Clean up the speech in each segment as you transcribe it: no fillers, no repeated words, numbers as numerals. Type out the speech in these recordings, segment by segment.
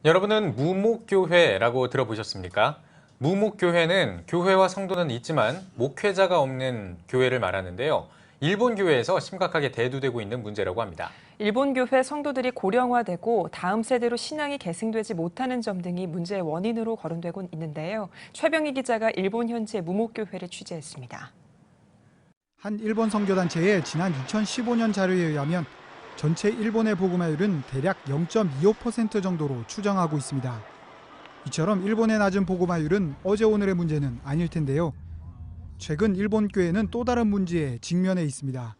여러분은 무목교회라고 들어보셨습니까? 무목교회는 교회와 성도는 있지만 목회자가 없는 교회를 말하는데요. 일본 교회에서 심각하게 대두되고 있는 문제라고 합니다. 일본 교회 성도들이 고령화되고 다음 세대로 신앙이 계승되지 못하는 점 등이 문제의 원인으로 거론되고 있는데요. 최병희 기자가 일본 현지의 무목교회를 취재했습니다. 한 일본 선교단체의 지난 2015년 자료에 의하면 전체 일본의 복음화율은 대략 0.25% 정도로 추정하고 있습니다. 이처럼 일본의 낮은 복음화율은 어제 오늘의 문제는 아닐 텐데요. 최근 일본 교회는 또 다른 문제에 직면해 있습니다.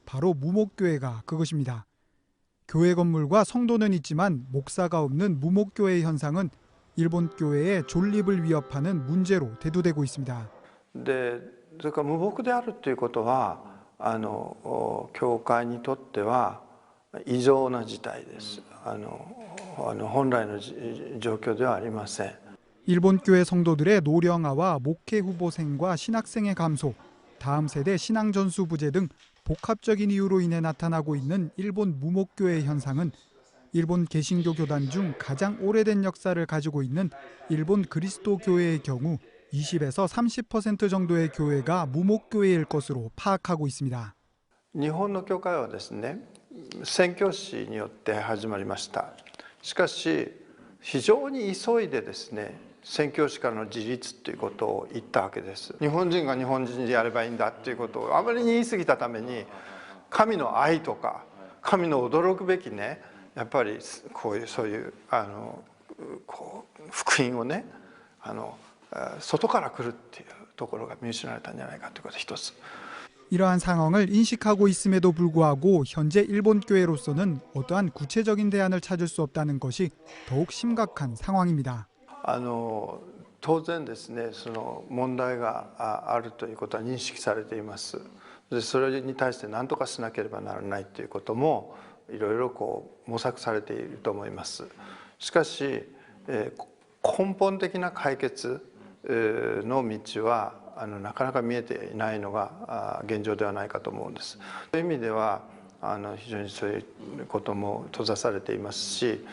바로 무목교회가 그것입니다. 교회 건물과 성도는 있지만 목사가 없는 무목교회 현상은 일본 교회의 존립을 위협하는 문제로 대두되고 있습니다. それから無牧であるということは教会にとっては異常な事態です。本来の状況ではありません。 일본 교회 성도들의 노령화와 목회 후보생과 신학생의 감소, 다음 세대 신앙 전수 부재 등 복합적인 이유로 인해 나타나고 있는 일본 무목교회 현상은 일본 개신교 교단 중 가장 오래된 역사를 가지고 있는 일본 그리스도 교회의 경우 20에서 30% 정도의 교회가 무목교회일 것으로 파악하고 있습니다. 日本の教会はですね、宣教師によって始まりました。しかし非常に急いでですね、宣教師からの自立ということを言ったわけです。日本人が日本人でやればいいんだということをあまりに言い過ぎたために、神の愛とか神の驚くべきね、やっぱりそういう福音をね、外から来るっていうところが見失われたんじゃないかということが一つ。 이러한 상황을 인식하고 있음에도 불구하고 현재 일본 교회로서는 어떠한 구체적인 대안을 찾을 수 없다는 것이 더욱 심각한 상황입니다. 当然ですね、その問題があるということは認識されています。でそれに対して何とかしなければならないということもいろいろ模索されていると思います。しかし、根本的な解決の道はなかなか見えていないのが現状ではないかと思うんです。そういう意味では非常にそういうことも閉ざされていますし。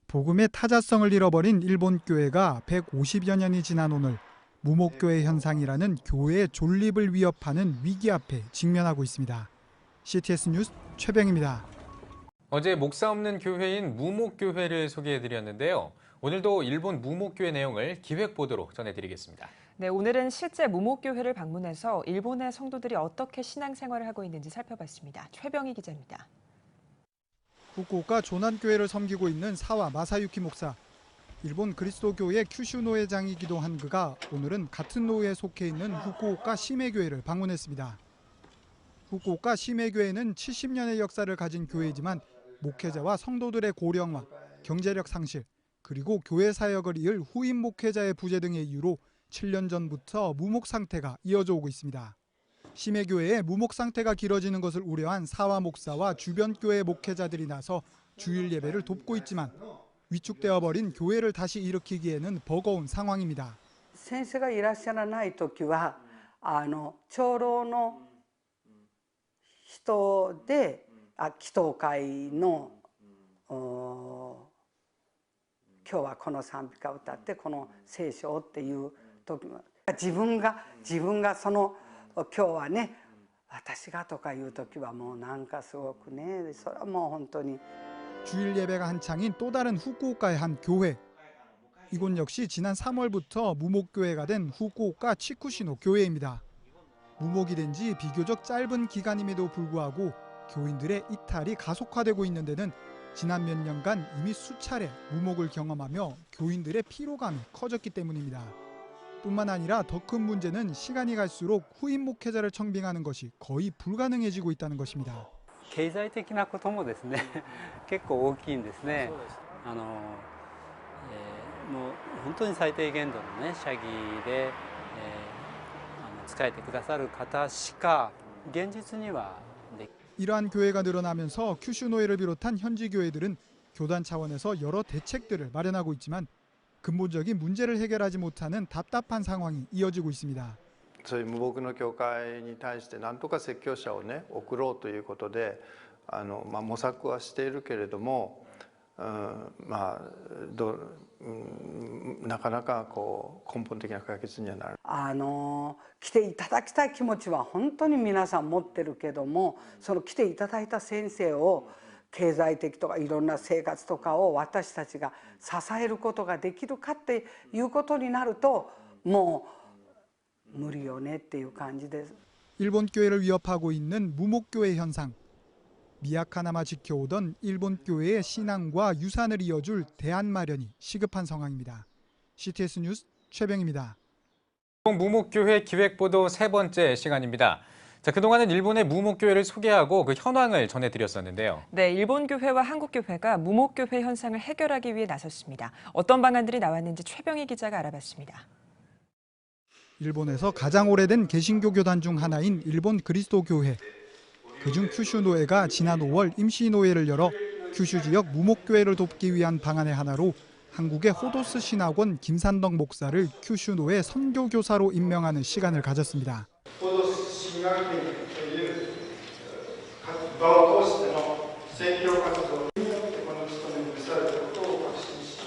복음의 타자성을 잃어버린 일본 교회가 150여 년이 지난 오늘 무목교회 현상이라는 교회의 존립을 위협하는 위기 앞에 직면하고 있습니다. CTS 뉴스 최병입니다. 어제 목사 없는 교회인 무목교회를 소개해드렸는데요. 오늘도 일본 무목교회 내용을 기획보도로 전해드리겠습니다. 네, 오늘은 실제 무목교회를 방문해서 일본의 성도들이 어떻게 신앙생활을 하고 있는지 살펴봤습니다. 최병희 기자입니다. 후쿠오카 조난교회를 섬기고 있는 사와 마사유키 목사. 일본 그리스도교회 큐슈 노회장이기도 한 그가 오늘은 같은 노회에 속해 있는 후쿠오카 시메교회를 방문했습니다. 후쿠오카 시메교회는 70년의 역사를 가진 교회이지만 목회자와 성도들의 고령화, 경제력 상실, 그리고 교회 사역을 이을 후임 목회자의 부재 등의 이유로 7년 전부터 무목 상태가 이어져 오고 있습니다. 시메교회의 무목 상태가 길어지는 것을 우려한 사와 목사와 주변 교회 목회자들이 나서 주일 예배를 돕고 있지만 위축되어 버린 교회를 다시 일으키기에는 버거운 상황입니다. 先生がいらっしゃらない時は長老の人で祈祷会の今日はこの賛美歌を歌ってこの聖書をっていう時も自分がその 今日はね私がとかいう時はもうなんかすごくねそれはもう本当に 주일 예배가 한창인 또 다른 후쿠오카의 한 교회. 이곳 역시 지난 3월부터 무목교회가 된 후쿠오카 치쿠시노 교회입니다. 무목이 된 지 비교적 짧은 기간임에도 불구하고 교인들의 이탈이 가속화되고 있는 데는 지난 몇 년간 이미 수차례 무목을 경험하며 교인들의 피로감이 커졌기 때문입니다. 뿐만 아니라 더 큰 문제는 시간이 갈수록 후임 목회자를 청빙하는 것이 거의 불가능해지고 있다는 것입니다. 経済的なこともですね結構大きいんですね。もう本当に最低限度のね社技で、仕えてくださる方しか現実には 이러한 교회가 늘어나면서 큐슈노회를 비롯한 현지 교회들은 교단 차원에서 여러 대책들을 마련하고 있지만 근본적인 문제를 해결하지 못하는 답답한 상황이 이어지고 있습니다. そういう無牧の教会に対して何とか説教者をね送ろうということで模索はしているけれどもまあなかなかこう根本的な解決にはならない。来ていただきたい気持ちは本当に皆さん持ってるけども、その来ていただいた先生を経済的とかいろんな生活とかを私たちが支えることができるかっていうことになるともう無理よねっていう感じです。 일본 교회를 위협하고 있는 무목교회 현상. 미약 하나마 지켜오던 일본 교회의 신앙과 유산을 이어줄 대안 마련이 시급한 상황입니다. CTS 뉴스 최병입니다. 무목교회 기획보도 세 번째 시간입니다. 자, 그동안은 일본의 무목교회를 소개하고 그 현황을 전해드렸었는데요. 네, 일본 교회와 한국 교회가 무목교회 현상을 해결하기 위해 나섰습니다. 어떤 방안들이 나왔는지 최병희 기자가 알아봤습니다. 일본에서 가장 오래된 개신교 교단 중 하나인 일본 그리스도 교회. 그중 큐슈 노회가 지난 5월 임시 노회를 열어 큐슈 지역 무목교회를 돕기 위한 방안의 하나로 한국의 호도스 신학원 김산덕 목사를 큐슈 노회 선교교사로 임명하는 시간을 가졌습니다. 호도스 신학교에という場を通しての宣教活動によってこの務めに召されたことを確信し、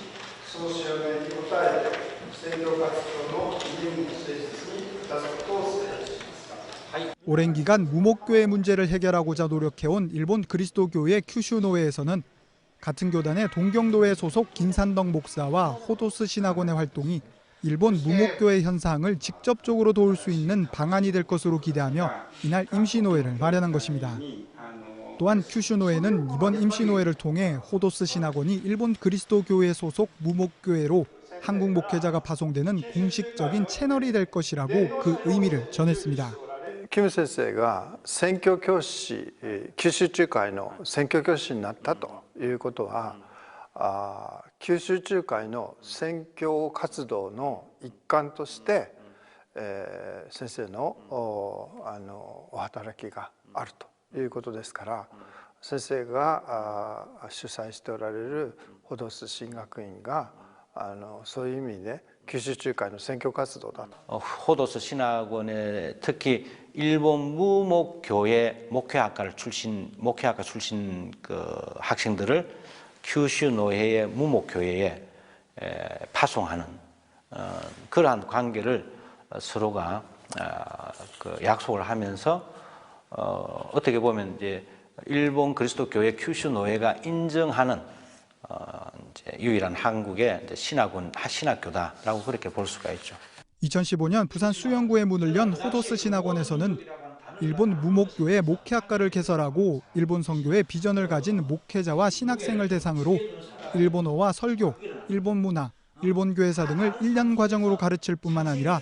その使命に応え宣教活動の義務誠実に果たすことを誓いします。 오랜 기간 무목교회 문제를 해결하고자 노력해온 일본 그리스도교회 큐슈노회에서는 같은 교단의 동경노회 소속 김산덕 목사와 호도스 신학원의 활동이 일본 무목교회 현상을 직접적으로 도울 수 있는 방안이 될 것으로 기대하며 이날 임시노회를 마련한 것입니다. 또한 큐슈노회는 이번 임시노회를 통해 호도스 신학원이 일본 그리스도교회 소속 무목교회로 한국 목회자가 파송되는 공식적인 채널이 될 것이라고 그 의미를 전했습니다. キム先生が宣教教師、九州中会の宣教教師になったということは、九州中会の宣教活動の一環として、先生のお働きがあるということですから、先生が主催しておられるホドス神学院がそういう意味で九州中会の宣教活動だと。 호도스 신학원에 특히 일본 무목교회 목회학과 출신 그 학생들을 큐슈 노회의 무목교회에 파송하는 그러한 관계를 서로가 그 약속을 하면서 어떻게 보면 이제 일본 그리스도교회 큐슈 노회가 인정하는 이제 유일한 한국의 신학교다라고 그렇게 볼 수가 있죠. 2015년 부산 수영구에 문을 연 호도스 신학원에서는 일본 무목교회 목회학과를 개설하고 일본 선교의 비전을 가진 목회자와 신학생을 대상으로 일본어와 설교, 일본 문화, 일본 교회사 등을 1년 과정으로 가르칠 뿐만 아니라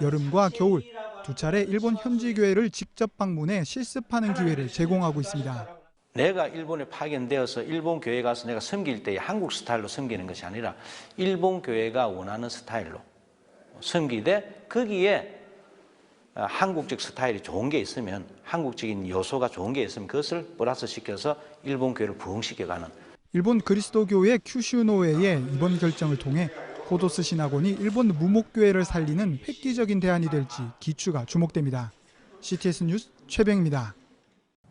여름과 겨울 두 차례 일본 현지 교회를 직접 방문해 실습하는 기회를 제공하고 있습니다. 내가 일본에 파견되어서 일본 교회 가서 내가 섬길 때 한국 스타일로 섬기는 것이 아니라 일본 교회가 원하는 스타일로 섬기되 거기에 한국적 스타일이 좋은 게 있으면 한국적인 요소가 좋은 게 있으면 그것을 플러스 시켜서 일본 교회를 부흥시켜가는. 일본 그리스도교회 큐슈노회의 이번 결정을 통해 호도스 신학원이 일본 무목교회를 살리는 획기적인 대안이 될지 기추가 주목됩니다. CTS 뉴스 최병입니다.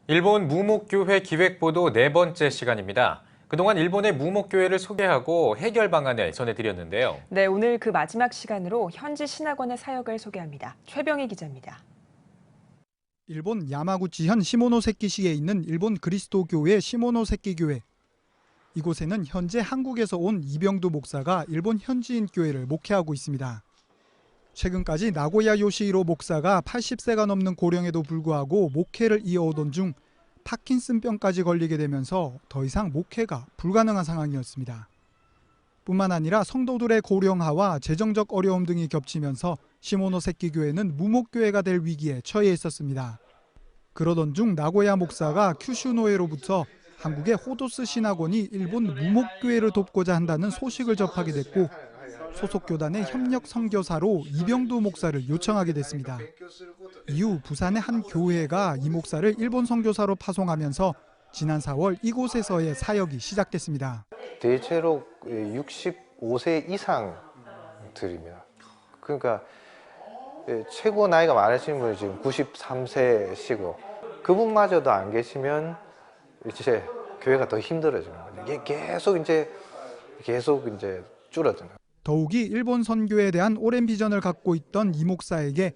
일본 무목교회 기획보도 네 번째 시간입니다. 그동안 일본의 무목교회를 소개하고 해결 방안을 전해드렸는데요. 네, 오늘 그 마지막 시간으로 현지 신학원의 사역을 소개합니다. 최병희 기자입니다. 일본 야마구치현 시모노세키시에 있는 일본 그리스도교회 시모노세키교회. 이곳에는 현재 한국에서 온 이병두 목사가 일본 현지인 교회를 목회하고 있습니다. 최근까지 나고야 요시히로 목사가 80세가 넘는 고령에도 불구하고 목회를 이어오던 중 파킨슨병까지 걸리게 되면서 더 이상 목회가 불가능한 상황이었습니다. 뿐만 아니라 성도들의 고령화와 재정적 어려움 등이 겹치면서 시모노세키 교회는 무목교회가 될 위기에 처해 있었습니다. 그러던 중 나고야 목사가 큐슈노회로부터 한국의 호도스 신학원이 일본 무목교회를 돕고자 한다는 소식을 접하게 됐고 소속 교단의 협력 선교사로 이병두 목사를 요청하게 됐습니다. 이후 부산의 한 교회가 이 목사를 일본 선교사로 파송하면서 지난 4월 이곳에서의 사역이 시작됐습니다. 대체로 65세 이상들입니다. 그러니까 최고 나이가 많으신 분이 지금 93세시고 그분마저도 안 계시면 이제 교회가 더 힘들어지는 거죠. 이게 계속 이제 줄어드는. 더욱이 일본 선교에 대한 오랜 비전을 갖고 있던 이 목사에게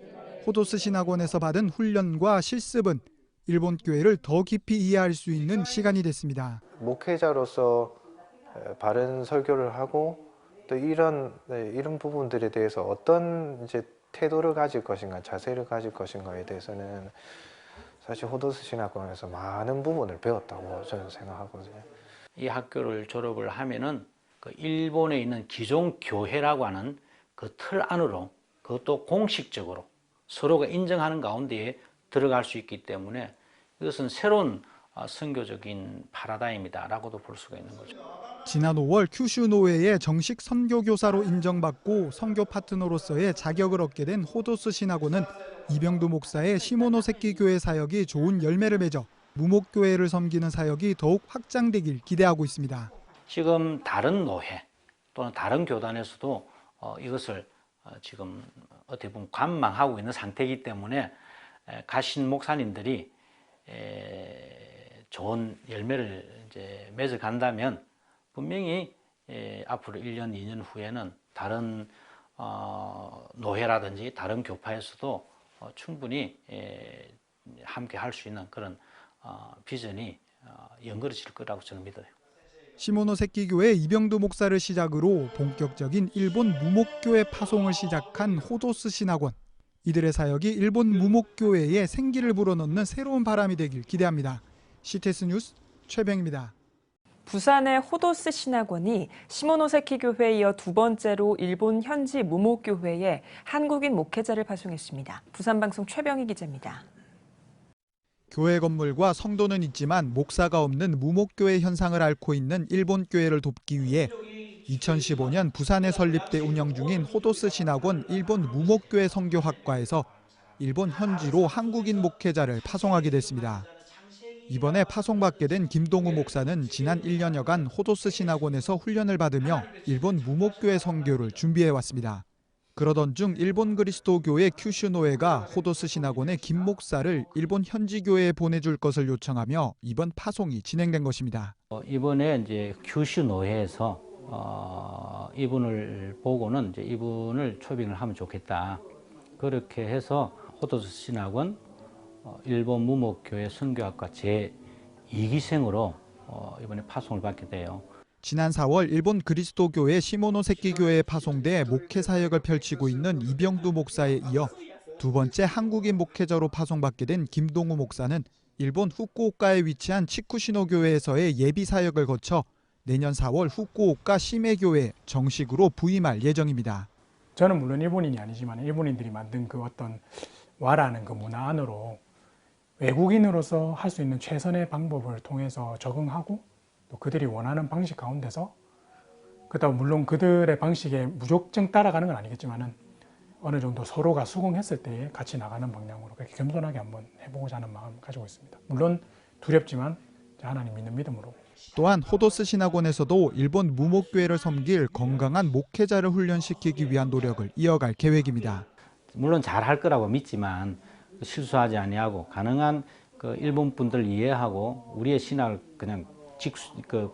호도스 신학원에서 받은 훈련과 실습은 일본 교회를 더 깊이 이해할 수 있는 시간이 됐습니다. 목회자로서 바른 설교를 하고 또 이런 부분들에 대해서 어떤 이제 태도를 가질 것인가, 자세를 가질 것인가에 대해서는 사실 호도스 신학원에서 많은 부분을 배웠다고 저는 생각하거든요. 이 학교를 졸업을 하면은 그 일본에 있는 기존 교회라고 하는 그 틀 안으로, 그것도 공식적으로 서로가 인정하는 가운데에 들어갈 수 있기 때문에 이것은 새로운 선교적인 파라다임이다라고도 볼 수가 있는 거죠. 지난 5월 큐슈 노회의 정식 선교교사로 인정받고 선교 파트너로서의 자격을 얻게 된 호도스 신학원은 이병두 목사의 시모노세키 교회 사역이 좋은 열매를 맺어 무목교회를 섬기는 사역이 더욱 확장되길 기대하고 있습니다. 지금 다른 노회 또는 다른 교단에서도 이것을 지금 어떻게 보면 관망하고 있는 상태이기 때문에 가신 목사님들이 좋은 열매를 이제 맺어간다면 분명히 앞으로 1년, 2년 후에는 다른 노회라든지 다른 교파에서도 충분히 함께 할 수 있는 그런 비전이 연결해질 거라고 저는 믿어요. 시모노세키 교회 이병두 목사를 시작으로 본격적인 일본 무목교회 파송을 시작한 호도스 신학원. 이들의 사역이 일본 무목교회에 생기를 불어넣는 새로운 바람이 되길 기대합니다. CTS 뉴스 최병입니다. 부산의 호도스 신학원이 시모노세키 교회에 이어 두 번째로 일본 현지 무목교회에 한국인 목회자를 파송했습니다. 부산방송 최병희 기자입니다. 교회 건물과 성도는 있지만 목사가 없는 무목교회 현상을 앓고 있는 일본 교회를 돕기 위해 2015년 부산에 설립돼 운영 중인 호도스 신학원 일본 무목교회 선교학과에서 일본 현지로 한국인 목회자를 파송하게 됐습니다. 이번에 파송받게 된 김동우 목사는 지난 1년여간 호도스 신학원에서 훈련을 받으며 일본 무목교회 선교를 준비해왔습니다. 그러던 중 일본 그리스도교회 큐슈노회가 호도스 신학원의 김 목사를 일본 현지 교회에 보내줄 것을 요청하며 이번 파송이 진행된 것입니다. 이번에 이제 큐슈노회에서 이분을 보고는 이제 이분을 초빙을 하면 좋겠다. 그렇게 해서 호도스 신학원 일본 무목교회 선교학과 제2기생으로 이번에 파송을 받게 돼요. 지난 4월 일본 그리스도교회 시모노세키 교회에 파송돼 목회 사역을 펼치고 있는 이병두 목사에 이어 두 번째 한국인 목회자로 파송받게 된 김동우 목사는 일본 후쿠오카에 위치한 치쿠시노 교회에서의 예비 사역을 거쳐 내년 4월 후쿠오카 시메교회에 정식으로 부임할 예정입니다. 저는 물론 일본인이 아니지만 일본인들이 만든 그 어떤 와라는 그 문화 안으로 외국인으로서 할 수 있는 최선의 방법을 통해서 적응하고 또 그들이 원하는 방식 가운데서 그렇다고 물론 그들의 방식에 무조건 따라가는 건 아니겠지만은 어느 정도 서로가 수긍했을 때 같이 나가는 방향으로 그렇게 겸손하게 한번 해보고자 하는 마음을 가지고 있습니다. 물론 두렵지만 하나님 믿는 믿음으로. 또한 호도스 신학원에서도 일본 무목교회를 섬길 건강한 목회자를 훈련시키기 위한 노력을 이어갈 계획입니다. 물론 잘할 거라고 믿지만 실수하지 아니하고 가능한 그 일본 분들 이해하고 우리의 신학을 그냥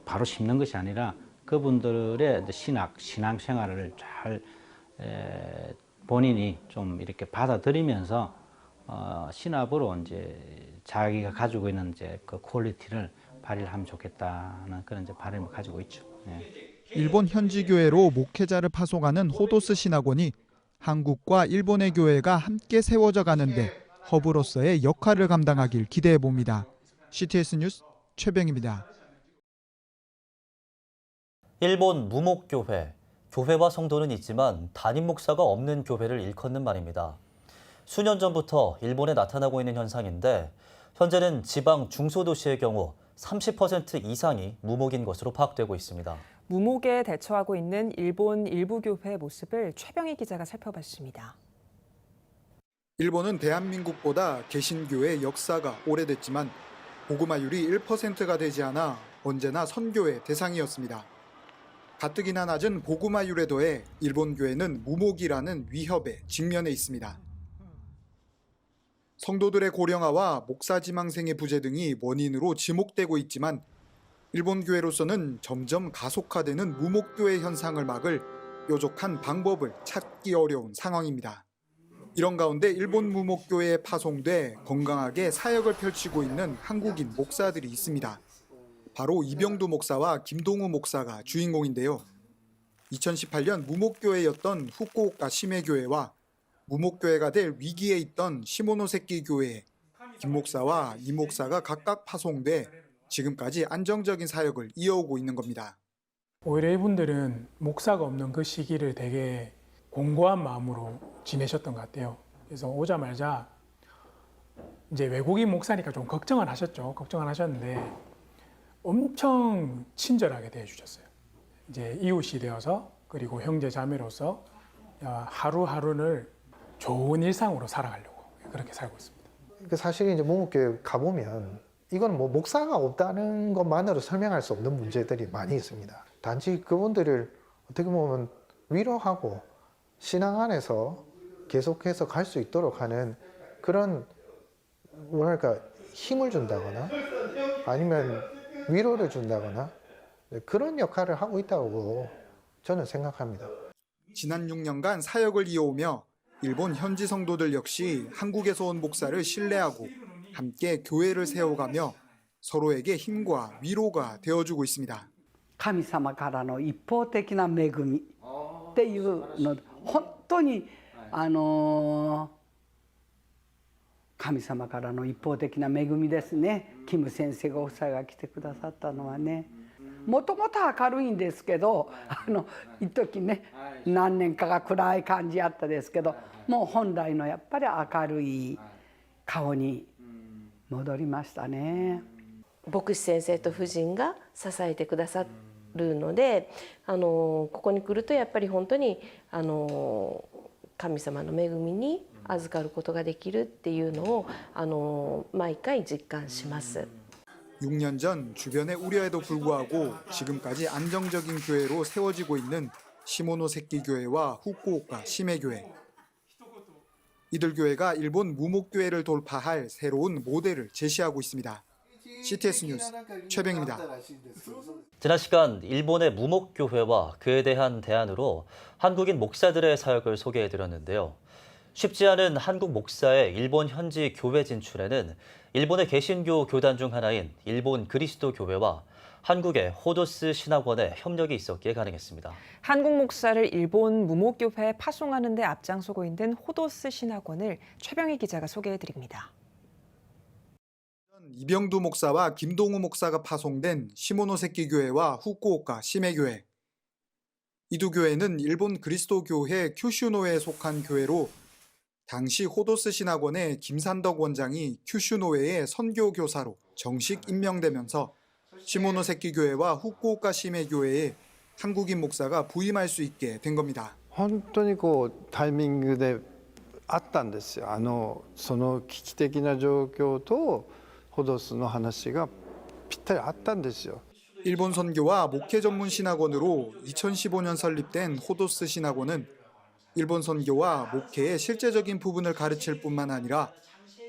바로 심는 것이 아니라 그분들의 신앙 생활을 잘 본인이 좀 이렇게 받아들이면서 신학으로 이제 자기가 가지고 있는 이제 그 퀄리티를 발휘를 하면 좋겠다는 그런 이제 바람을 가지고 있죠. 네. 일본 현지 교회로 목회자를 파송하는 호도스 신학원이 한국과 일본의 교회가 함께 세워져 가는데 허브로서의 역할을 감당하길 기대해 봅니다. CTS 뉴스 최병입니다. 일본 무목교회, 교회와 성도는 있지만 담임 목사가 없는 교회를 일컫는 말입니다. 수년 전부터 일본에 나타나고 있는 현상인데 현재는 지방 중소도시의 경우 30% 이상이 무목인 것으로 파악되고 있습니다. 무목에 대처하고 있는 일본 일부 교회의 모습을 최병희 기자가 살펴봤습니다. 일본은 대한민국보다 개신교의 역사가 오래됐지만 복음화율이 1%가 되지 않아 언제나 선교의 대상이었습니다. 가뜩이나 낮은 복음화율에 더해 일본 교회는 무목이라는 위협에 직면해 있습니다. 성도들의 고령화와 목사 지망생의 부재 등이 원인으로 지목되고 있지만 일본 교회로서는 점점 가속화되는 무목교회 현상을 막을 뾰족한 방법을 찾기 어려운 상황입니다. 이런 가운데 일본 무목교회에 파송돼 건강하게 사역을 펼치고 있는 한국인 목사들이 있습니다. 바로 이병두 목사와 김동우 목사가 주인공인데요. 2018년 무목교회였던 후쿠오카 시메교회와 무목교회가 될 위기에 있던 시모노세키 교회에 김 목사와 이 목사가 각각 파송돼 지금까지 안정적인 사역을 이어오고 있는 겁니다. 오히려 이분들은 목사가 없는 그 시기를 되게 공고한 마음으로 지내셨던 것 같아요. 그래서 오자마자 이제 외국인 목사니까 좀 걱정을 하셨죠. 걱정을 하셨는데 엄청 친절하게 대해주셨어요. 이제 이웃이 되어서 그리고 형제 자매로서 하루하루를 좋은 일상으로 살아가려고 그렇게 살고 있습니다. 사실 이제 무목교회 가보면 이건 뭐 목사가 없다는 것만으로 설명할 수 없는 문제들이 많이 있습니다. 단지 그분들을 어떻게 보면 위로하고 신앙 안에서 계속해서 갈 수 있도록 하는 그런 뭐랄까 힘을 준다거나 아니면 위로를 준다거나 그런 역할을 하고 있다고 저는 생각합니다. 지난 6년간 사역을 이어오며 일본 현지 성도들 역시 한국에서 온 목사를 신뢰하고 함께 교회를 세워가며 서로에게 힘과 위로가 되어주고 있습니다. 神様からの一方的な恵みっていうの本当に神様からの一方的な恵みですね。キム先生が夫妻が来てくださったのはね。もともと明るいんですけど一時ね何年かが暗い感じやったですけどもう本来のやっぱり明るい顔に戻りましたね。牧師先生と夫人が支えてくださるのでここに来るとやっぱり本当に神様の恵みに預かることができるっていうのを毎回実感します。 6년 전 주변의 우려에도 불구하고 지금까지 안정적인 교회로 세워지고 있는 시모노세키 교회와 후쿠오카 시메교회. 이들 교회가 일본 무목교회를 돌파할 새로운 모델을 제시하고 있습니다. CTS 뉴스 최병입니다. 지난 시간 일본의 무목교회와 그에 대한 대안으로 한국인 목사들의 사역을 소개해드렸는데요. 쉽지 않은 한국 목사의 일본 현지 교회 진출에는 일본의 개신교 교단 중 하나인 일본 그리스도 교회와 한국의 호도스 신학원의 협력이 있었기에 가능했습니다. 한국 목사를 일본 무목교회에 파송하는 데 앞장서고 있는 호도스 신학원을 최병희 기자가 소개해드립니다. 이병두 목사와 김동우 목사가 파송된 시모노세키 교회와 후쿠오카 시메교회. 이 두 교회는 일본 그리스도 교회 큐슈노에 속한 교회로 당시 호도스 신학원의 김산덕 원장이 큐슈노회의 선교 교사로 정식 임명되면서 시모노세키 교회와 후쿠오카 시메 교회에 한국인 목사가 부임할 수 있게 된 겁니다. 本当にタイミングであったんですよ。その危機的な状況とホドスの話がぴったりあったんですよ。 일본 선교와 목회 전문 신학원으로 2015년 설립된 호도스 신학원은 일본 선교와 목회의 실제적인 부분을 가르칠 뿐만 아니라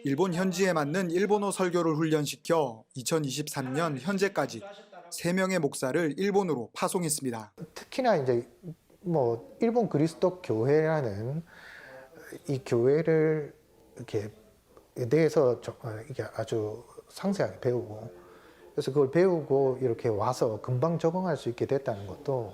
일본 현지에 맞는 일본어 설교를 훈련시켜 2023년 현재까지 3명의 목사를 일본으로 파송했습니다. 특히나 이제 뭐 일본 그리스도 교회라는 이 교회를 이렇게 대해서 이게 아주 상세하게 배우고 그래서 그걸 배우고 이렇게 와서 금방 적응할 수 있게 됐다는 것도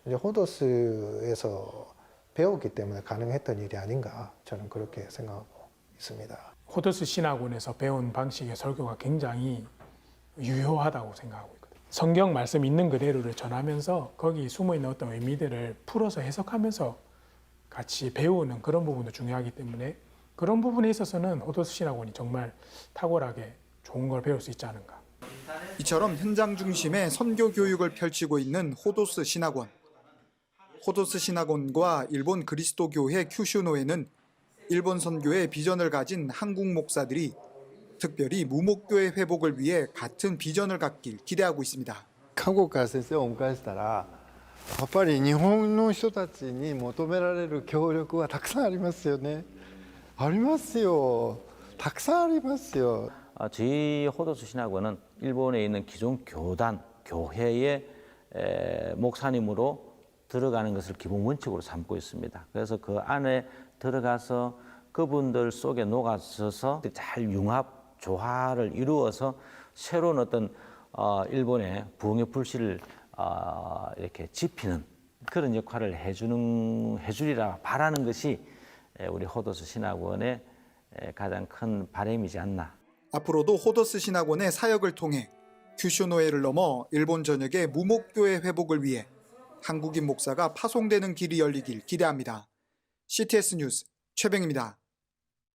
이제 호도스에서 배웠기 때문에 가능했던 일이 아닌가 저는 그렇게 생각하고 있습니다. 호도스 신학원에서 배운 방식의 설교가 굉장히 유효하다고 생각하고 있거든요. 성경 말씀 있는 그대로를 전하면서 거기 숨어있는 어떤 의미들을 풀어서 해석하면서 같이 배우는 그런 부분도 중요하기 때문에 그런 부분에 있어서는 호도스 신학원이 정말 탁월하게 좋은 걸 배울 수 있지 않은가. 이처럼 현장 중심의 선교 교육을 펼치고 있는 호도스 신학원. 호도스 신학원과 일본 그리스도 교회 큐슈노에는 일본 선교의 비전을 가진 한국 목사들이 특별히 무목교회 회복을 위해 같은 비전을 갖길 기대하고 있습니다. 韓国から先生をお迎えしたらやっぱり日本の人たちに求められる協力はたくさんありますよね。ありますよ。たくさんありますよ。 저희 호도스 신학원은 일본에 있는 기존 교단 교회의 목사님으로 들어가는 것을 기본 원칙으로 삼고 있습니다. 그래서 그 안에 들어가서 그분들 속에 녹아서서 잘 융합, 조화를 이루어서 새로운 어떤 일본의 부흥의 불씨를 이렇게 지피는 그런 역할을 해주리라 바라는 것이 우리 호도스 신학원의 가장 큰 바람이지 않나. 앞으로도 호도스 신학원의 사역을 통해 규슈노에를 넘어 일본 전역의 무목교회 회복을 위해 한국인 목사가 파송되는 길이 열리길 기대합니다. CTS 뉴스 최병입니다.